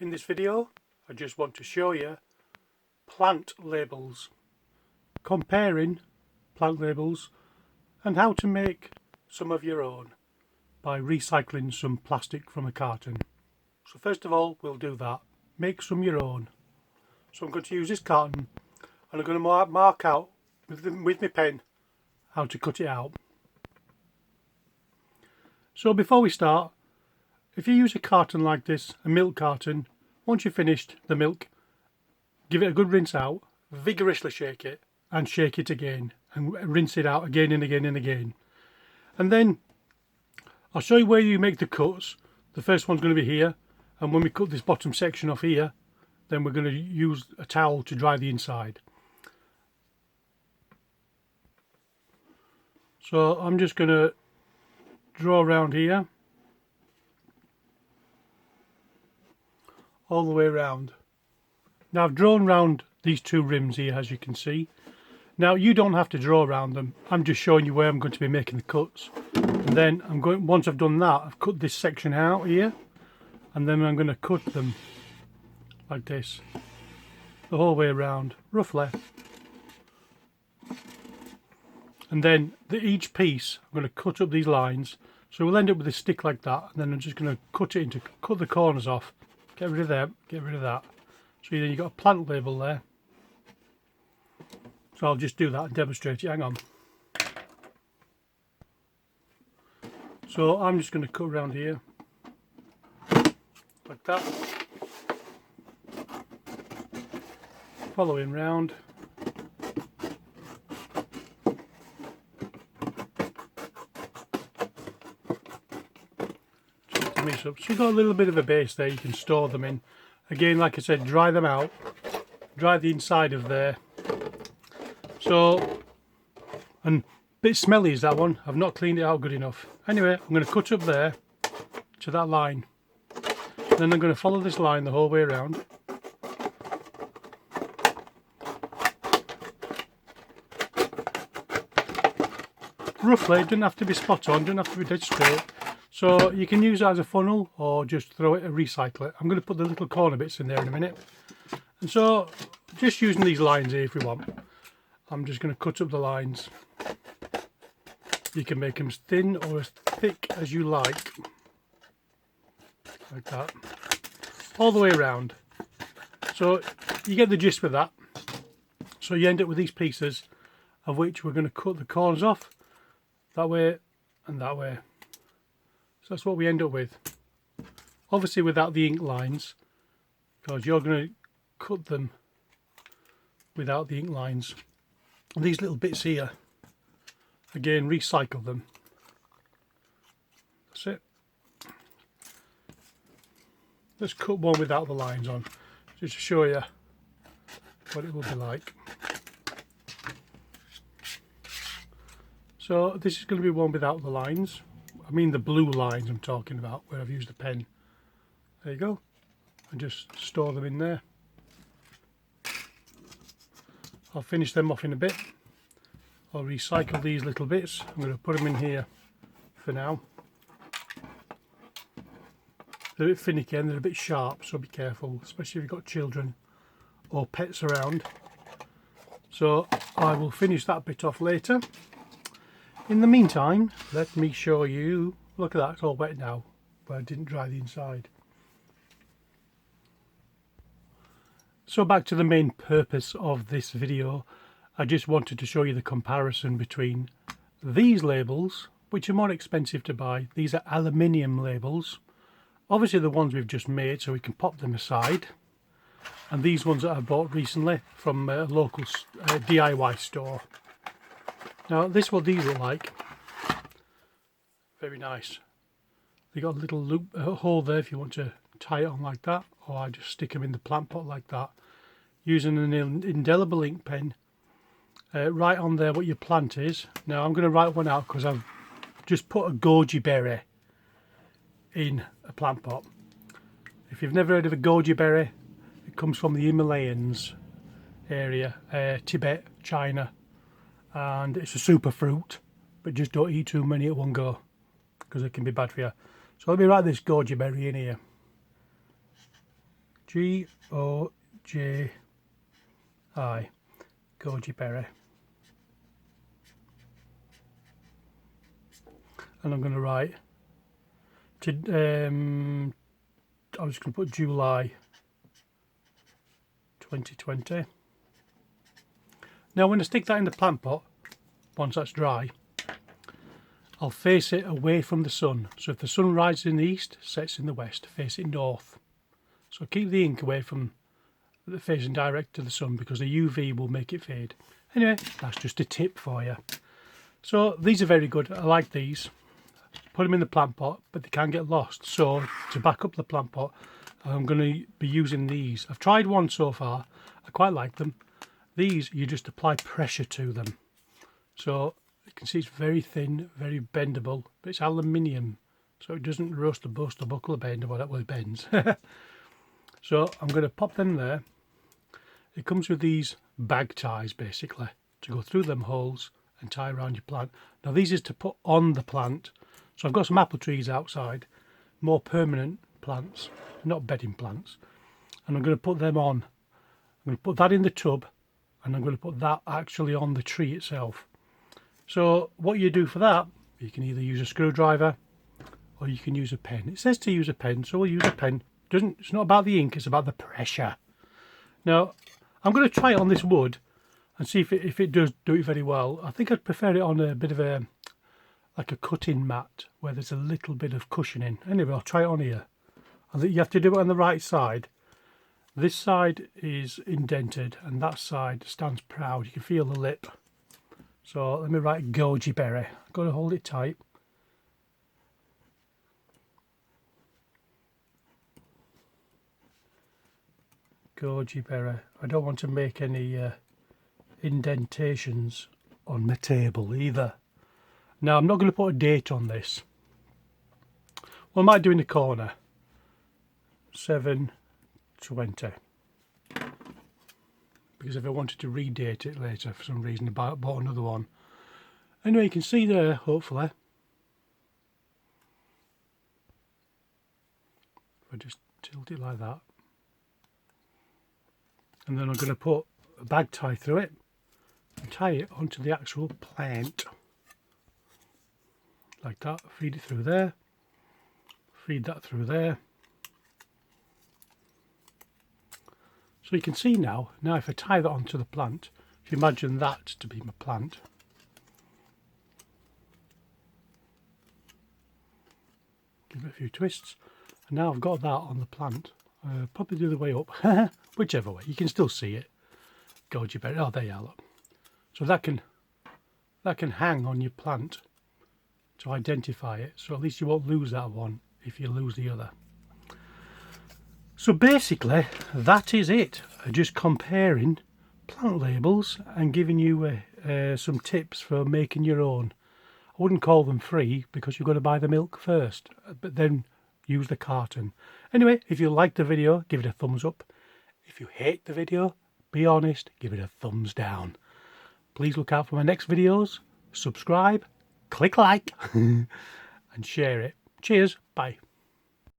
In this video, I just want to show you plant labels, comparing plant labels and how to make some of your own by recycling some plastic from a carton. So first of all, we'll do that. Make some your own. So I'm going to use this carton and I'm going to mark out with my pen how to cut it out. So before we start, if you use a carton like this, a milk carton, once you've finished the milk, give it a good rinse out, vigorously shake it and shake it again and rinse it out again and again and again. And then I'll show you where you make the cuts. The first one's going to be here, and when we cut this bottom section off here, then we're going to use a towel to dry the inside. So I'm just going to draw around here, all the way around. Now I've drawn around these two rims here, as you can see. Now you don't have to draw around them, I'm just showing you where I'm going to be making the cuts. And then I'm going, once I've done that, I've cut this section out here, and then I'm going to cut them like this, the whole way around, roughly. And then each piece, I'm going to cut up these lines, so we'll end up with a stick like that, and then I'm just going to cut the corners off, get rid of them, get rid of that. So then you've got a plant label there. So I'll just do that and demonstrate it, hang on. So I'm just going to cut around here, like that. Following round. So you've got a little bit of a base there you can store them in. Again, like I said, dry them out, dry the inside of there. So, and a bit smelly is that one, I've not cleaned it out good enough. Anyway, I'm going to cut up there to that line. Then I'm going to follow this line the whole way around. Roughly, it doesn't have to be spot on, doesn't have to be dead straight. So you can use it as a funnel or just throw it and recycle it. I'm going to put the little corner bits in there in a minute. And so just using these lines here if we want. I'm just going to cut up the lines. You can make them as thin or as thick as you like. Like that. All the way around. So you get the gist with that. So you end up with these pieces of which we're going to cut the corners off. That way and that way. So that's what we end up with. Obviously without the ink lines, because you're going to cut them without the ink lines. And these little bits here, again, recycle them. That's it. Let's cut one without the lines on, just to show you what it will be like. So this is going to be one without the lines. I mean the blue lines I'm talking about, where I've used the pen. There you go. And just store them in there. I'll finish them off in a bit. I'll recycle these little bits. I'm going to put them in here for now. They're a bit finicky and they're a bit sharp, so be careful, especially if you've got children or pets around. So I will finish that bit off later. In the meantime, let me show you, look at that, it's all wet now, but I didn't dry the inside. So back to the main purpose of this video, I just wanted to show you the comparison between these labels, which are more expensive to buy. These are aluminium labels, obviously the ones we've just made, so we can pop them aside. And these ones that I bought recently from a local DIY store. Now this is what these look like. Very nice. They got a little loop, hole there if you want to tie it on like that, or I just stick them in the plant pot like that. Using an indelible ink pen, write on there what your plant is. Now I'm going to write one out because I've just put a goji berry in a plant pot. If you've never heard of a goji berry, it comes from the Himalayas area, Tibet, China. And it's a super fruit, but just don't eat too many at one go because it can be bad for you. So let me write this goji berry in here. G-O-J-I, goji berry. And I'm going to write, I'm just going to put July 2020. Now when I stick that in the plant pot, once that's dry, I'll face it away from the sun. So if the sun rises in the east, sets in the west, face it north. So keep the ink away from facing direct to the sun because the UV will make it fade. Anyway, that's just a tip for you. So these are very good. I like these. Put them in the plant pot, but they can get lost. So to back up the plant pot, I'm going to be using these. I've tried one so far. I quite like them. These, you just apply pressure to them. So you can see it's very thin, very bendable, but it's aluminium, so it doesn't rust or bust or buckle or bend or whatever. Well, it bends. So I'm going to pop them there. It comes with these bag ties basically to go through them holes and tie around your plant. Now these is to put on the plant. So I've got some apple trees outside, more permanent plants, not bedding plants, and I'm going to put them on. I'm going to put that in the tub, and I'm going to put that actually on the tree itself. So what you do for that, you can either use a screwdriver or you can use a pen. It says to use a pen, so we'll use a pen. It's not about the ink, it's about the pressure. Now I'm going to try it on this wood and see if it does do it very well. I think I'd prefer it on a bit of a like a cutting mat where there's a little bit of cushioning. Anyway, I'll try it on here. I think you have to do it on the right side. This side is indented and that side stands proud. You can feel the lip. So let me write goji berry. I've got to hold it tight. Goji berry. I don't want to make any indentations on my table either. Now I'm not going to put a date on this. Well, I might do in the corner. 7/20. Because if I wanted to redate it later for some reason, I bought another one. Anyway, you can see there, hopefully. If I just tilt it like that. And then I'm going to put a bag tie through it and tie it onto the actual plant. Like that. Feed it through there. Feed that through there. So you can see now if I tie that onto the plant, if you imagine that to be my plant, give it a few twists, and now I've got that on the plant. Probably the other way up, whichever way, you can still see it. Goji berry, oh there you are, look. So that can hang on your plant to identify it, so at least you won't lose that one if you lose the other. So basically, that is it. Just comparing plant labels and giving you some tips for making your own. I wouldn't call them free because you've got to buy the milk first, but then use the carton. Anyway, if you liked the video, give it a thumbs up. If you hate the video, be honest, give it a thumbs down. Please look out for my next videos. Subscribe, click like, and share it. Cheers, bye.